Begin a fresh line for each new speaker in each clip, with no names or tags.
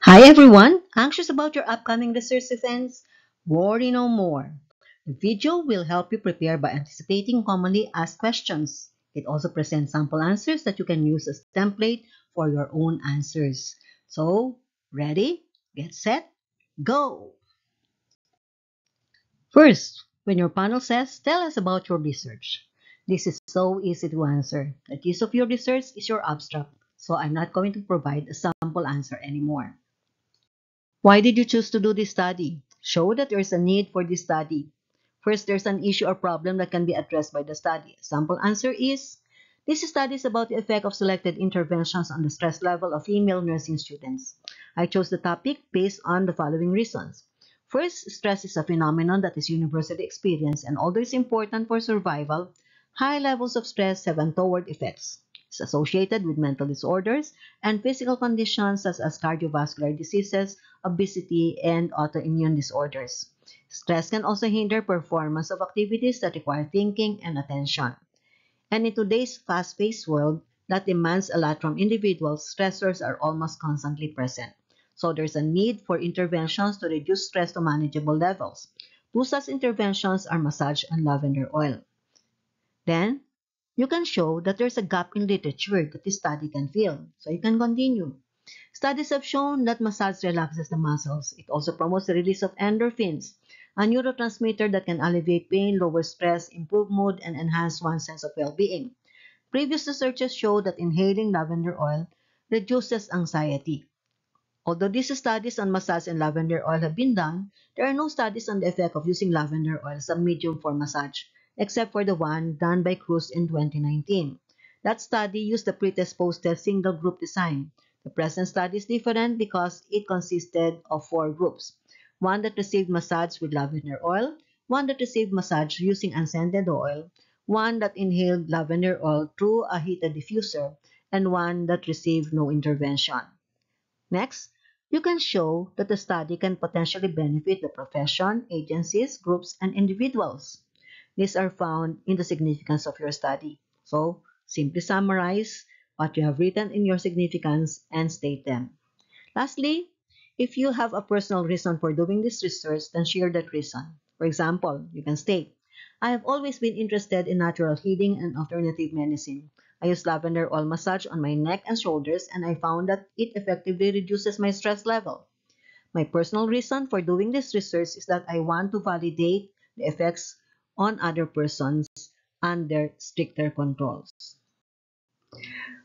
Hi everyone! Anxious about your upcoming research events? Worry no more. The video will help you prepare by anticipating commonly asked questions. It also presents sample answers that you can use as template for your own answers. So, ready? Get set? Go! First, when your panel says, tell us about your research. This is so easy to answer. The gist of your research is your abstract, so I'm not going to provide a sample answer anymore. Why did you choose to do this study? Show that there is a need for this study. First, there's an issue or problem that can be addressed by the study. Sample answer is, this study is about the effect of selected interventions on the stress level of female nursing students. I chose the topic based on the following reasons. First, stress is a phenomenon that is universally experienced, and although it's important for survival, high levels of stress have untoward effects. It's associated with mental disorders and physical conditions such as cardiovascular diseases, obesity, and autoimmune disorders. Stress can also hinder performance of activities that require thinking and attention. And in today's fast-paced world that demands a lot from individuals, stressors are almost constantly present. So there's a need for interventions to reduce stress to manageable levels. Two such interventions are massage and lavender oil. Then, you can show that there's a gap in literature that this study can fill. So you can continue. Studies have shown that massage relaxes the muscles. It also promotes the release of endorphins, a neurotransmitter that can alleviate pain, lower stress, improve mood, and enhance one's sense of well-being. Previous researches show that inhaling lavender oil reduces anxiety. Although these studies on massage and lavender oil have been done, there are no studies on the effect of using lavender oil as a medium for massage, except for the one done by Cruz in 2019. That study used the pretest post-test single group design. The present study is different because it consisted of four groups. One that received massage with lavender oil, one that received massage using unscented oil, one that inhaled lavender oil through a heated diffuser, and one that received no intervention. Next, you can show that the study can potentially benefit the profession, agencies, groups, and individuals. These are found in the significance of your study. So, simply summarize what you have written in your significance and state them. Lastly, if you have a personal reason for doing this research, then share that reason. For example, you can state, I have always been interested in natural healing and alternative medicine. I use lavender oil massage on my neck and shoulders, and I found that it effectively reduces my stress level. My personal reason for doing this research is that I want to validate the effects on other persons under stricter controls.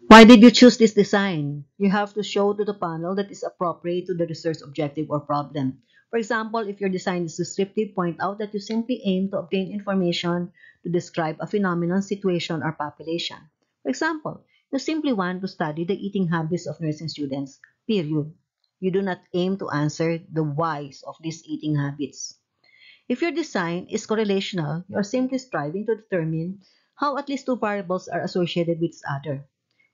Why did you choose this design? You have to show to the panel that is appropriate to the research objective or problem. For example, if your design is descriptive, point out that you simply aim to obtain information to describe a phenomenon, situation, or population. For example, you simply want to study the eating habits of nursing students, period. You do not aim to answer the whys of these eating habits. If your design is correlational, you are simply striving to determine how at least two variables are associated with each other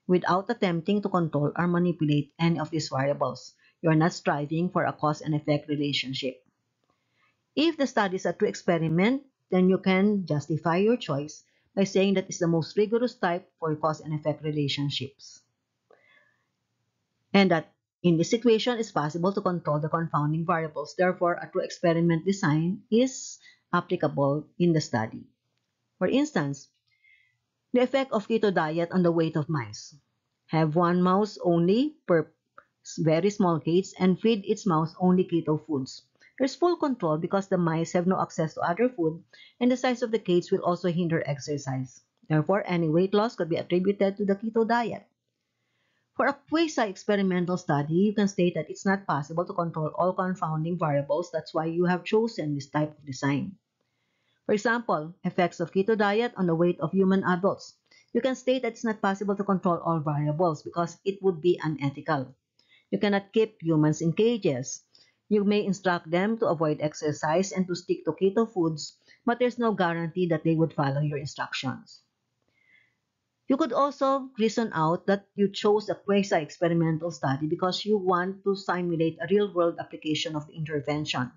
without attempting to control or manipulate any of these variables. You are not striving for a cause and effect relationship. If the study is a true experiment, then you can justify your choice by saying that it's the most rigorous type for cause and effect relationships. And that in this situation, it's possible to control the confounding variables. Therefore, a true experiment design is applicable in the study. For instance, the effect of keto diet on the weight of mice. Have one mouse only per very small cage and feed its mouse only keto foods. There's full control because the mice have no access to other food, and the size of the cage will also hinder exercise. Therefore, any weight loss could be attributed to the keto diet. For a quasi-experimental study, you can state that it's not possible to control all confounding variables. That's why you have chosen this type of design. For example, effects of keto diet on the weight of human adults. You can state that it's not possible to control all variables because it would be unethical. You cannot keep humans in cages. You may instruct them to avoid exercise and to stick to keto foods, but there's no guarantee that they would follow your instructions. You could also reason out that you chose a quasi-experimental study because you want to simulate a real-world application of the intervention.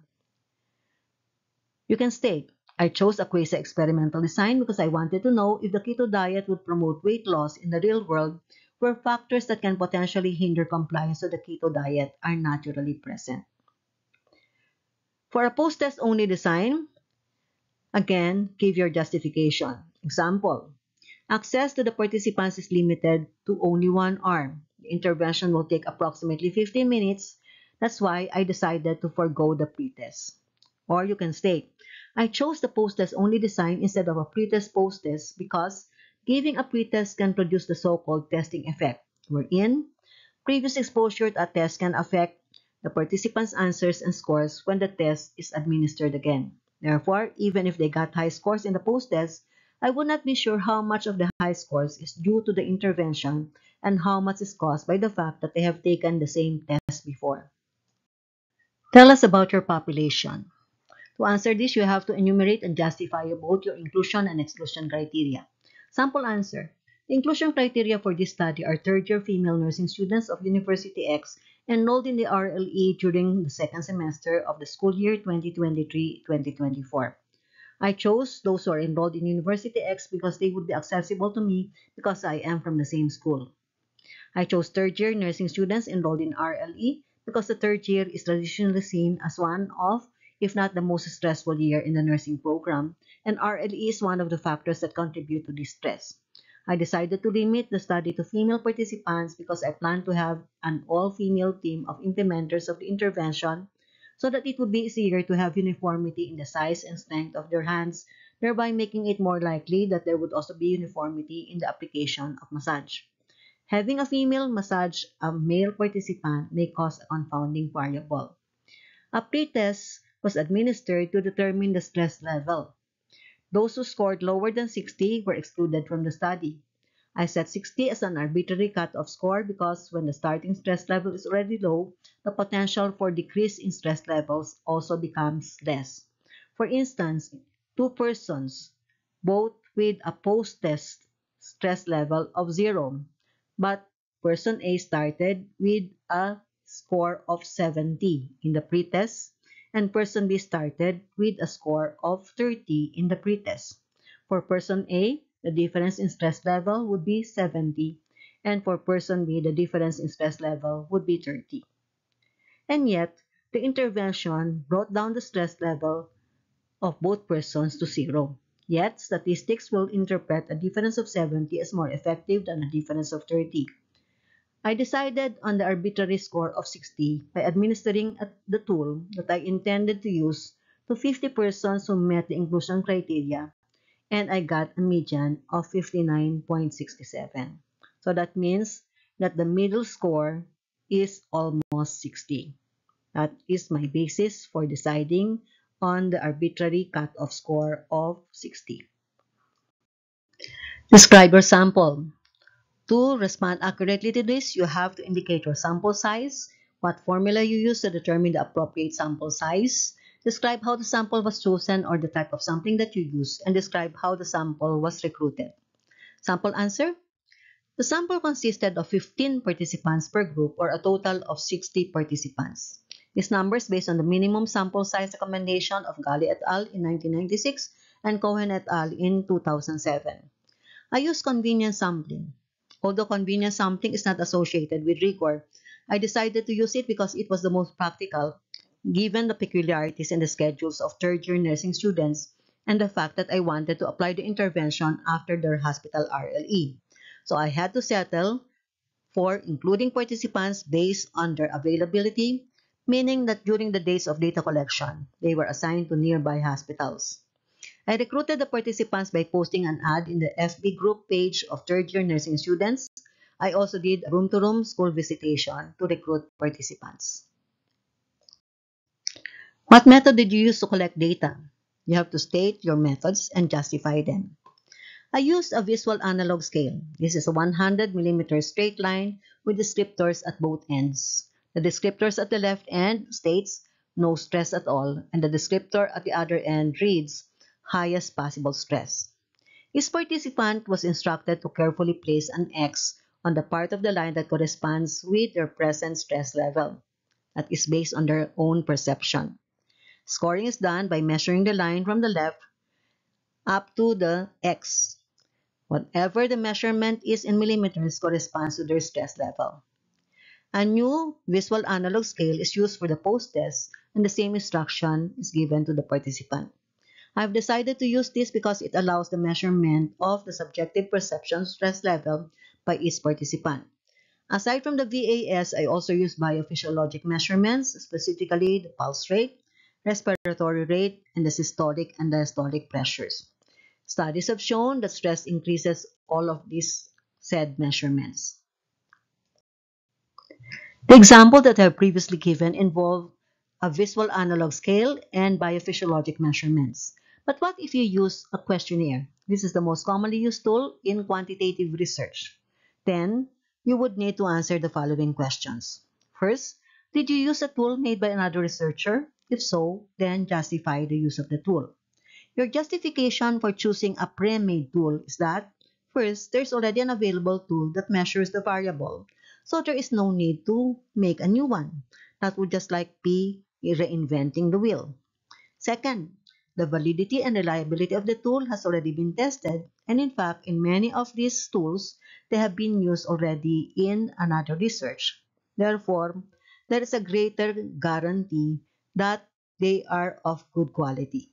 You can state, I chose a quasi-experimental design because I wanted to know if the keto diet would promote weight loss in the real world where factors that can potentially hinder compliance to the keto diet are naturally present. For a post-test only design, again, give your justification. Example, access to the participants is limited to only one arm. The intervention will take approximately 15 minutes. That's why I decided to forego the pretest. Or you can state, I chose the post-test only design instead of a pretest post-test because giving a pretest can produce the so-called testing effect, wherein previous exposure to a test can affect the participants' answers and scores when the test is administered again. Therefore, even if they got high scores in the post-test, I would not be sure how much of the high scores is due to the intervention and how much is caused by the fact that they have taken the same test before. Tell us about your population. To answer this, you have to enumerate and justify both your inclusion and exclusion criteria. Sample answer. The inclusion criteria for this study are third-year female nursing students of University X enrolled in the RLE during the second semester of the school year 2023-2024. I chose those who are enrolled in University X because they would be accessible to me because I am from the same school. I chose third-year nursing students enrolled in RLE because the third year is traditionally seen as one of, if not the most stressful year in the nursing program, and RLE is one of the factors that contribute to this stress. I decided to limit the study to female participants because I plan to have an all-female team of implementers of the intervention so that it would be easier to have uniformity in the size and strength of their hands, thereby making it more likely that there would also be uniformity in the application of massage. Having a female massage a male participant may cause a confounding variable. A pretest was administered to determine the stress level. Those who scored lower than 60 were excluded from the study. I set 60 as an arbitrary cutoff score because when the starting stress level is already low, the potential for decrease in stress levels also becomes less. For instance, two persons, both with a post-test stress level of 0, but person A started with a score of 70 in the pretest and person B started with a score of 30 in the pretest. For person A, the difference in stress level would be 70, and for person B, the difference in stress level would be 30. And yet, the intervention brought down the stress level of both persons to 0. Yet, statistics will interpret a difference of 70 as more effective than a difference of 30. I decided on the arbitrary score of 60 by administering the tool that I intended to use to 50 persons who met the inclusion criteria, and I got a median of 59.67. So that means that the middle score is almost 60. That is my basis for deciding on the arbitrary cutoff score of 60. Describe your sample. To respond accurately to this, you have to indicate your sample size, what formula you use to determine the appropriate sample size, describe how the sample was chosen or the type of sampling that you used, and describe how the sample was recruited. Sample answer? The sample consisted of 15 participants per group or a total of 60 participants. This number is based on the minimum sample size recommendation of Gali et al. In 1996 and Cohen et al. In 2007. I use convenience sampling. Although convenience sampling is not associated with rigor, I decided to use it because it was the most practical, given the peculiarities in the schedules of third-year nursing students and the fact that I wanted to apply the intervention after their hospital RLE. So I had to settle for including participants based on their availability, meaning that during the days of data collection, they were assigned to nearby hospitals. I recruited the participants by posting an ad in the FB group page of third-year nursing students. I also did a room-to-room school visitation to recruit participants. What method did you use to collect data? You have to state your methods and justify them. I used a visual analog scale. This is a 100 millimeter straight line with descriptors at both ends. The descriptors at the left end states no stress at all, and the descriptor at the other end reads highest possible stress. Each participant was instructed to carefully place an X on the part of the line that corresponds with their present stress level. That is based on their own perception. Scoring is done by measuring the line from the left up to the X. Whatever the measurement is in millimeters corresponds to their stress level. A new visual analog scale is used for the post-test, and the same instruction is given to the participant. I've decided to use this because it allows the measurement of the subjective perception stress level by each participant. Aside from the VAS, I also use biophysiologic measurements, specifically the pulse rate, respiratory rate, and the systolic and diastolic pressures. Studies have shown that stress increases all of these said measurements. The example that I've previously given involved a visual analog scale and biophysiologic measurements. But what if you use a questionnaire? This is the most commonly used tool in quantitative research. Then, you would need to answer the following questions. First, did you use a tool made by another researcher? If so, then justify the use of the tool. Your justification for choosing a pre-made tool is that, first, there's already an available tool that measures the variable, so there is no need to make a new one. That would just like be reinventing the wheel. Second, the validity and reliability of the tool has already been tested, and in fact, in many of these tools, they have been used already in another research. Therefore, there is a greater guarantee that they are of good quality.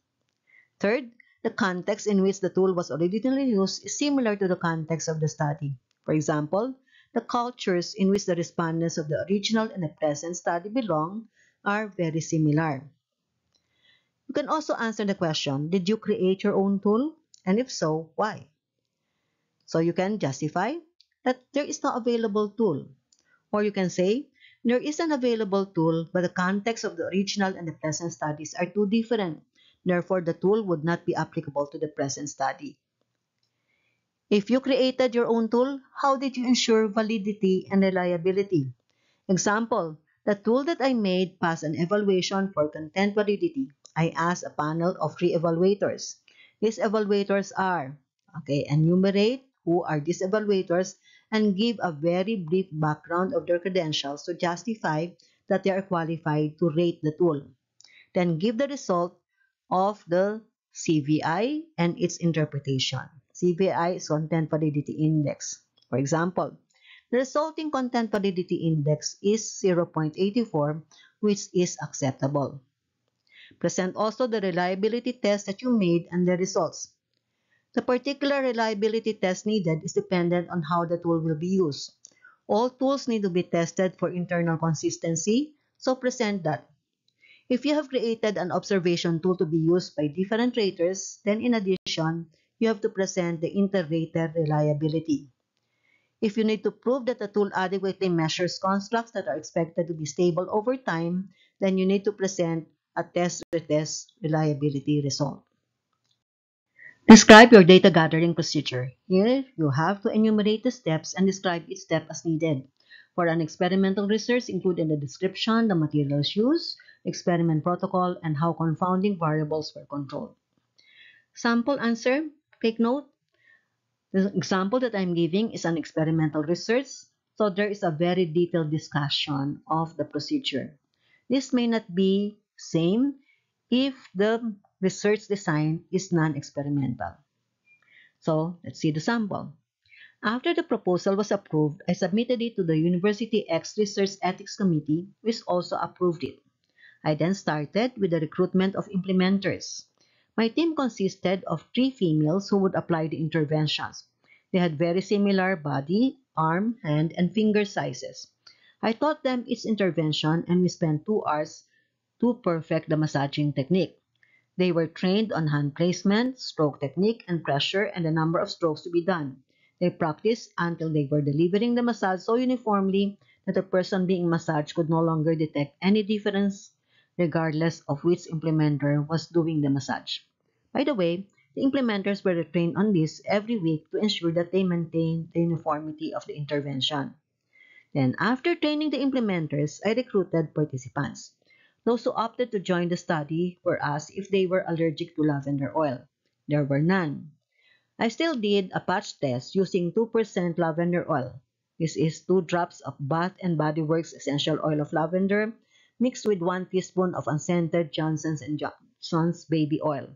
Third, the context in which the tool was originally used is similar to the context of the study. For example, the cultures in which the respondents of the original and the present study belong are very similar. You can also answer the question, did you create your own tool? And if so, why? So you can justify that there is no available tool. Or you can say, there is an available tool, but the context of the original and the present studies are too different. Therefore, the tool would not be applicable to the present study. If you created your own tool, how did you ensure validity and reliability? Example, the tool that I made passed an evaluation for content validity. I asked a panel of 3 evaluators. These evaluators are, enumerate who are these evaluators and give a very brief background of their credentials to justify that they are qualified to rate the tool. Then give the result of the CVI and its interpretation. CVI is Content Validity Index. For example, the resulting Content Validity Index is 0.84, which is acceptable. Present also the reliability test that you made and the results. The particular reliability test needed is dependent on how the tool will be used. All tools need to be tested for internal consistency, so present that. If you have created an observation tool to be used by different raters, then in addition, you have to present the inter-rater reliability. If you need to prove that the tool adequately measures constructs that are expected to be stable over time, then you need to present a test-retest reliability result. Describe your data gathering procedure. Here, you have to enumerate the steps and describe each step as needed. For an experimental research, include in the description the materials used, experiment protocol, and how confounding variables were controlled. Sample answer, take note. The example that I'm giving is an experimental research, so there is a very detailed discussion of the procedure. This may not be same if the research design is non-experimental. So, let's see the sample. After the proposal was approved, I submitted it to the University X Research Ethics Committee, which also approved it. I then started with the recruitment of implementers. My team consisted of 3 females who would apply the interventions. They had very similar body, arm, hand, and finger sizes. I taught them each intervention and we spent 2 hours to perfect the massaging technique. They were trained on hand placement, stroke technique, and pressure and the number of strokes to be done. They practiced until they were delivering the massage so uniformly that the person being massaged could no longer detect any difference regardless of which implementer was doing the massage. By the way, the implementers were trained on this every week to ensure that they maintained the uniformity of the intervention. Then, after training the implementers, I recruited participants. Those who opted to join the study were asked if they were allergic to lavender oil. There were none. I still did a patch test using 2% lavender oil. This is 2 drops of Bath and Body Works essential oil of lavender mixed with 1 teaspoon of unscented Johnson's & Johnson's baby oil.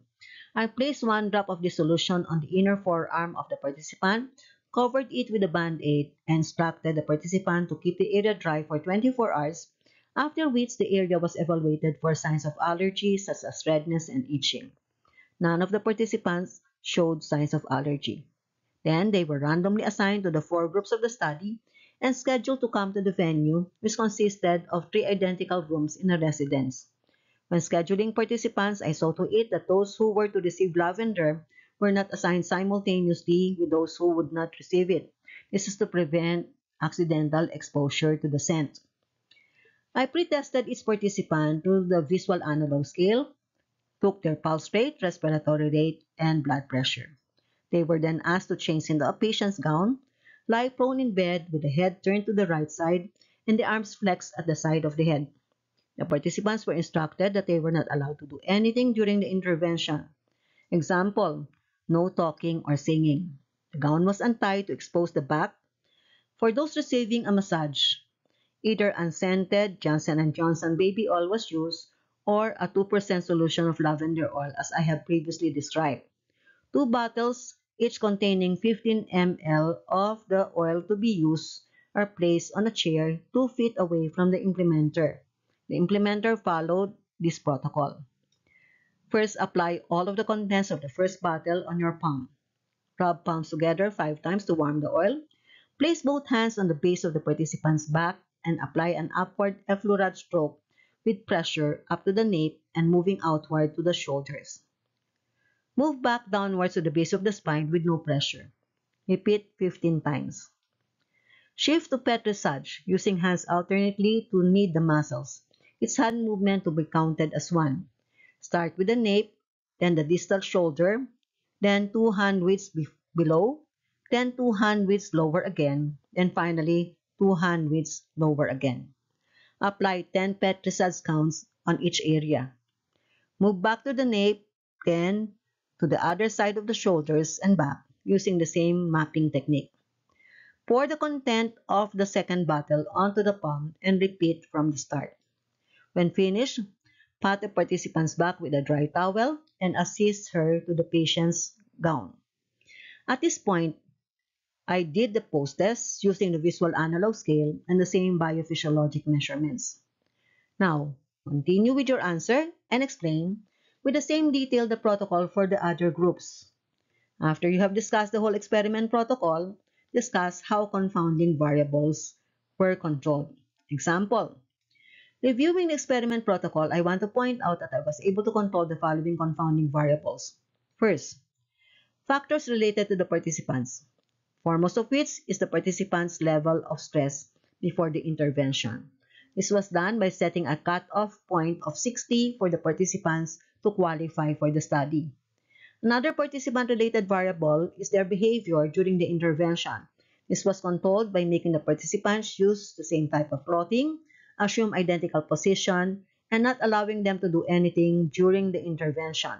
I placed 1 drop of the solution on the inner forearm of the participant, covered it with a band-aid, and instructed the participant to keep the area dry for 24 hours, after which the area was evaluated for signs of allergy such as redness and itching. None of the participants showed signs of allergy. Then they were randomly assigned to the 4 groups of the study and scheduled to come to the venue, which consisted of 3 identical rooms in a residence. When scheduling participants, I saw to it that those who were to receive lavender were not assigned simultaneously with those who would not receive it. This is to prevent accidental exposure to the scent. I pre-tested each participant through the visual analog scale, took their pulse rate, respiratory rate, and blood pressure. They were then asked to change into a patient's gown, lie prone in bed with the head turned to the right side and the arms flexed at the side of the head. The participants were instructed that they were not allowed to do anything during the intervention. Example, no talking or singing. The gown was untied to expose the back. For those receiving a massage, either unscented Johnson & Johnson baby oil was used or a 2% solution of lavender oil as I have previously described. 2 bottles, each containing 15 ml of the oil to be used, are placed on a chair 2 feet away from the implementer. The implementer followed this protocol. First, apply all of the contents of the first bottle on your palm. Rub palms together 5 times to warm the oil. Place both hands on the base of the participant's back and apply an upward effleurate stroke with pressure up to the nape and moving outward to the shoulders. Move back downwards to the base of the spine with no pressure. Repeat 15 times. Shift to pet dressage, using hands alternately to knead the muscles. Each hand movement to be counted as 1. Start with the nape, then the distal shoulder, then 2 hand widths below, then 2 hand widths lower again, then finally 2 hand widths lower again. Apply 10 pet dressage counts on each area. Move back to the nape, then to the other side of the shoulders and back using the same mapping technique. Pour the content of the second bottle onto the palm and repeat from the start. When finished, pat the participant's back with a dry towel and assist her to the patient's gown. At this point, I did the post-test using the visual analog scale and the same biophysiologic measurements. Now, continue with your answer and explain with the same detail the protocol for the other groups. After you have discussed the whole experiment protocol, discuss how confounding variables were controlled. Example, reviewing the experiment protocol, I want to point out that I was able to control the following confounding variables. First, factors related to the participants, foremost of which is the participant's level of stress before the intervention. This was done by setting a cutoff point of 60 for the participants to qualify for the study. Another participant-related variable is their behavior during the intervention. This was controlled by making the participants use the same type of clothing, assume identical position, and not allowing them to do anything during the intervention.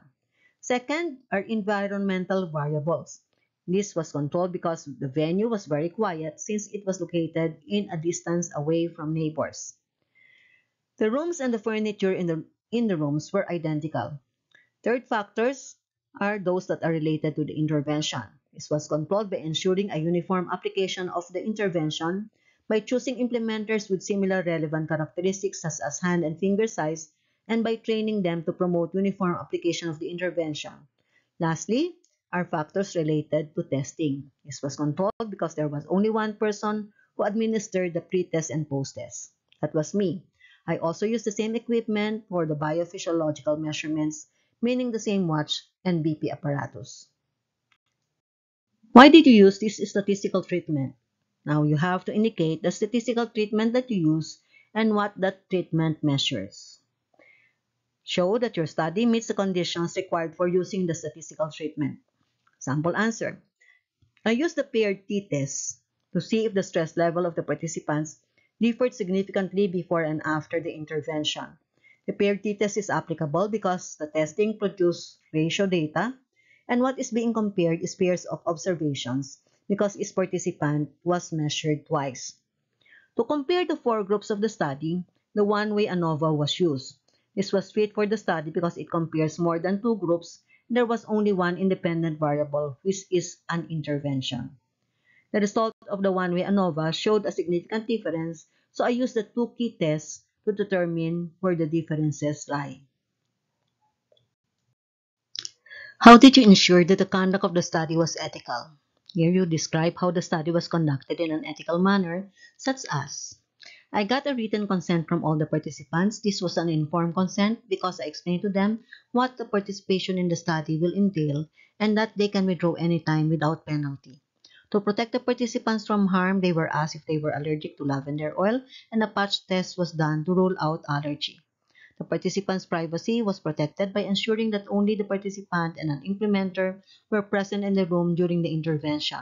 Second are environmental variables. This was controlled because the venue was very quiet since it was located in a distance away from neighbors. The rooms and the furniture in the rooms were identical. Third factors are those that are related to the intervention. This was controlled by ensuring a uniform application of the intervention by choosing implementers with similar relevant characteristics such as hand and finger size and by training them to promote uniform application of the intervention. Lastly, are factors related to testing. This was controlled because there was only one person who administered the pre-test and post-test. That was me. I also used the same equipment for the biophysiological measurements, meaning the same watch and BP apparatus. Why did you use this statistical treatment? Now you have to indicate the statistical treatment that you use and what that treatment measures. Show that your study meets the conditions required for using the statistical treatment. Sample answer. I used the paired t-test to see if the stress level of the participants differed significantly before and after the intervention. The paired t-test is applicable because the testing produced ratio data, and what is being compared is pairs of observations because each participant was measured twice. To compare the 4 groups of the study, the one-way ANOVA was used. This was fit for the study because it compares more than 2 groups There was only one independent variable, which is an intervention. The result of the one-way ANOVA showed a significant difference, so I used the two key tests to determine where the differences lie. How did you ensure that the conduct of the study was ethical? Here you describe how the study was conducted in an ethical manner, such as: I got a written consent from all the participants. This was an informed consent because I explained to them what the participation in the study will entail and that they can withdraw anytime without penalty. To protect the participants from harm, they were asked if they were allergic to lavender oil, and a patch test was done to rule out allergy. The participant's privacy was protected by ensuring that only the participant and an implementer were present in the room during the intervention.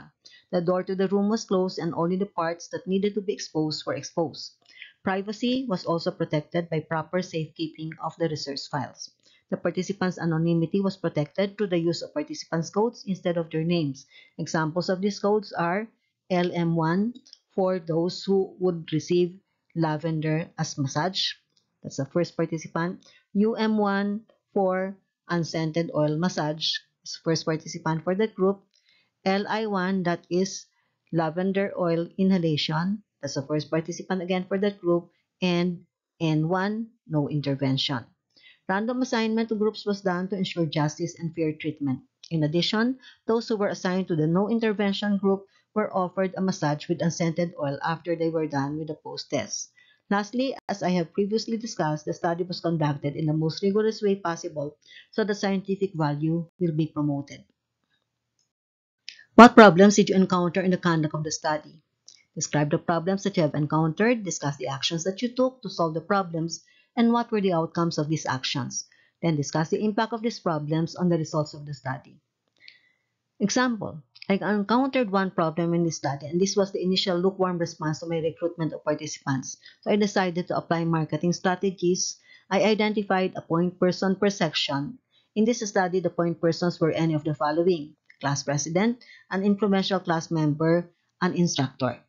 The door to the room was closed and only the parts that needed to be exposed were exposed. Privacy was also protected by proper safekeeping of the research files. The participants' anonymity was protected through the use of participants' codes instead of their names. Examples of these codes are LM1 for those who would receive lavender as massage. That's the first participant. UM1 for unscented oil massage. That's the first participant for that group. LI1, that is lavender oil inhalation. That's the first participant again for that group. And N1, no intervention. Random assignment to groups was done to ensure justice and fair treatment. In addition, those who were assigned to the no intervention group were offered a massage with unscented oil after they were done with the post-test. Lastly, as I have previously discussed, the study was conducted in the most rigorous way possible so the scientific value will be promoted. What problems did you encounter in the conduct of the study? Describe the problems that you have encountered, discuss the actions that you took to solve the problems, and what were the outcomes of these actions. Then discuss the impact of these problems on the results of the study. Example: I encountered one problem in this study, and this was the initial lukewarm response to my recruitment of participants. So I decided to apply marketing strategies. I identified a point person per section. In this study, the point persons were any of the following: class president, an influential class member, an instructor.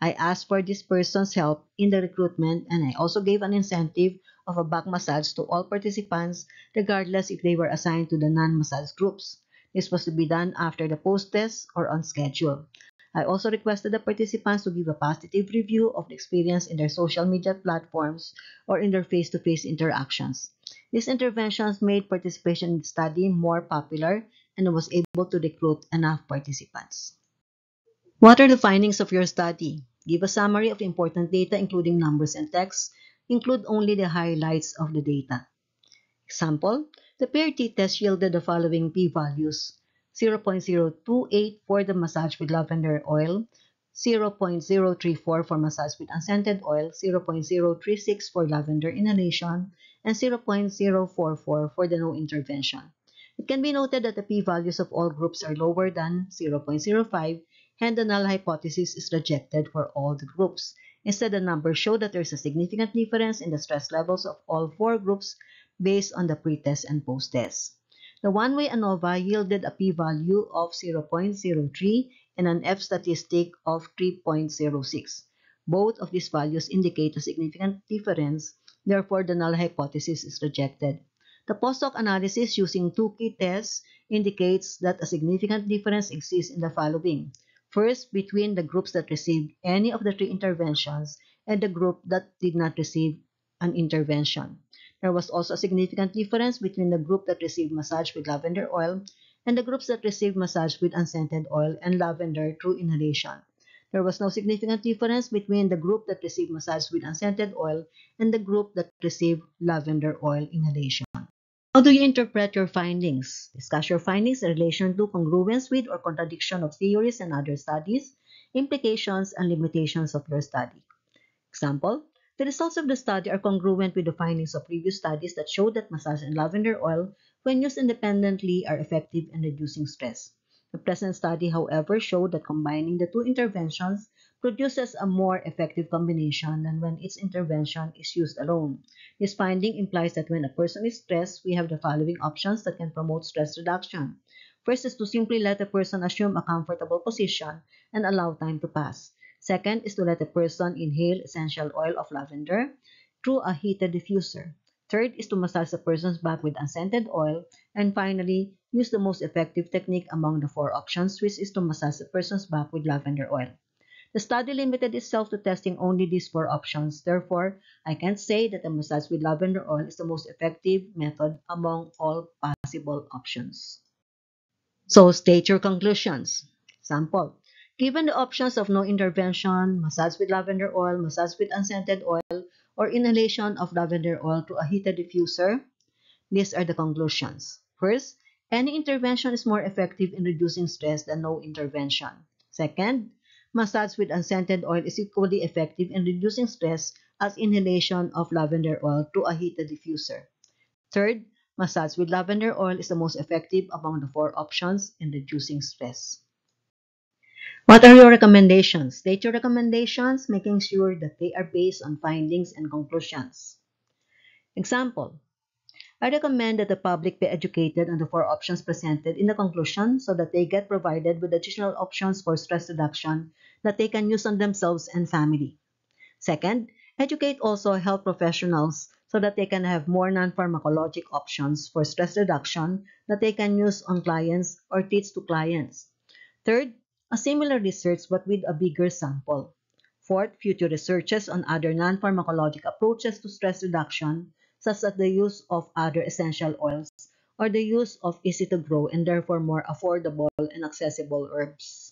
I asked for this person's help in the recruitment, and I also gave an incentive of a back massage to all participants, regardless if they were assigned to the non-massage groups. This was to be done after the post-test or on schedule. I also requested the participants to give a positive review of the experience in their social media platforms or in their face-to-face interactions. These interventions made participation in the study more popular and was able to recruit enough participants. What are the findings of your study? Give a summary of important data including numbers and text. Include only the highlights of the data. Example: the PRT test yielded the following p-values: 0.028 for the massage with lavender oil, 0.034 for massage with unscented oil, 0.036 for lavender inhalation, and 0.044 for the no intervention. It can be noted that the p-values of all groups are lower than 0.05, and the null hypothesis is rejected for all the groups. Instead, the numbers show that there is a significant difference in the stress levels of all four groups based on the pre-test and post-test. The one-way ANOVA yielded a p-value of 0.03 and an f-statistic of 3.06. Both of these values indicate a significant difference, therefore the null hypothesis is rejected. The post-hoc analysis using two key tests indicates that a significant difference exists in the following. First, between the groups that received any of the three interventions and the group that did not receive an intervention. There was also a significant difference between the group that received massage with lavender oil and the groups that received massage with unscented oil and lavender through inhalation. There was no significant difference between the group that received massage with unscented oil and the group that received lavender oil inhalation. How do you interpret your findings? Discuss your findings in relation to congruence with or contradiction of theories and other studies, implications and limitations of your study. Example: the results of the study are congruent with the findings of previous studies that showed that massage and lavender oil, when used independently, are effective in reducing stress. The present study, however, showed that combining the two interventions produces a more effective combination than when each intervention is used alone. This finding implies that when a person is stressed, we have the following options that can promote stress reduction. First is to simply let a person assume a comfortable position and allow time to pass. Second is to let a person inhale essential oil of lavender through a heated diffuser. Third is to massage the person's back with unscented oil. And finally, Use the most effective technique among the four options, which is to massage the person's back with lavender oil. The study limited itself to testing only these four options. Therefore, I can't say that a massage with lavender oil is the most effective method among all possible options. So state your conclusions. Sample. Given the options of no intervention, massage with lavender oil, massage with unscented oil, or inhalation of lavender oil through a heated diffuser, these are the conclusions. First, any intervention is more effective in reducing stress than no intervention. Second, massage with unscented oil is equally effective in reducing stress as inhalation of lavender oil through a heated diffuser. Third, massage with lavender oil is the most effective among the four options in reducing stress. What are your recommendations? State your recommendations, making sure that they are based on findings and conclusions. Example. I recommend that the public be educated on the four options presented in the conclusion so that they get provided with additional options for stress reduction that they can use on themselves and family. Second, educate also health professionals so that they can have more non-pharmacologic options for stress reduction that they can use on clients or teach to clients. Third, a similar research but with a bigger sample. Fourth, future researches on other non-pharmacologic approaches to stress reduction, such as the use of other essential oils or the use of easy to grow and therefore more affordable and accessible herbs.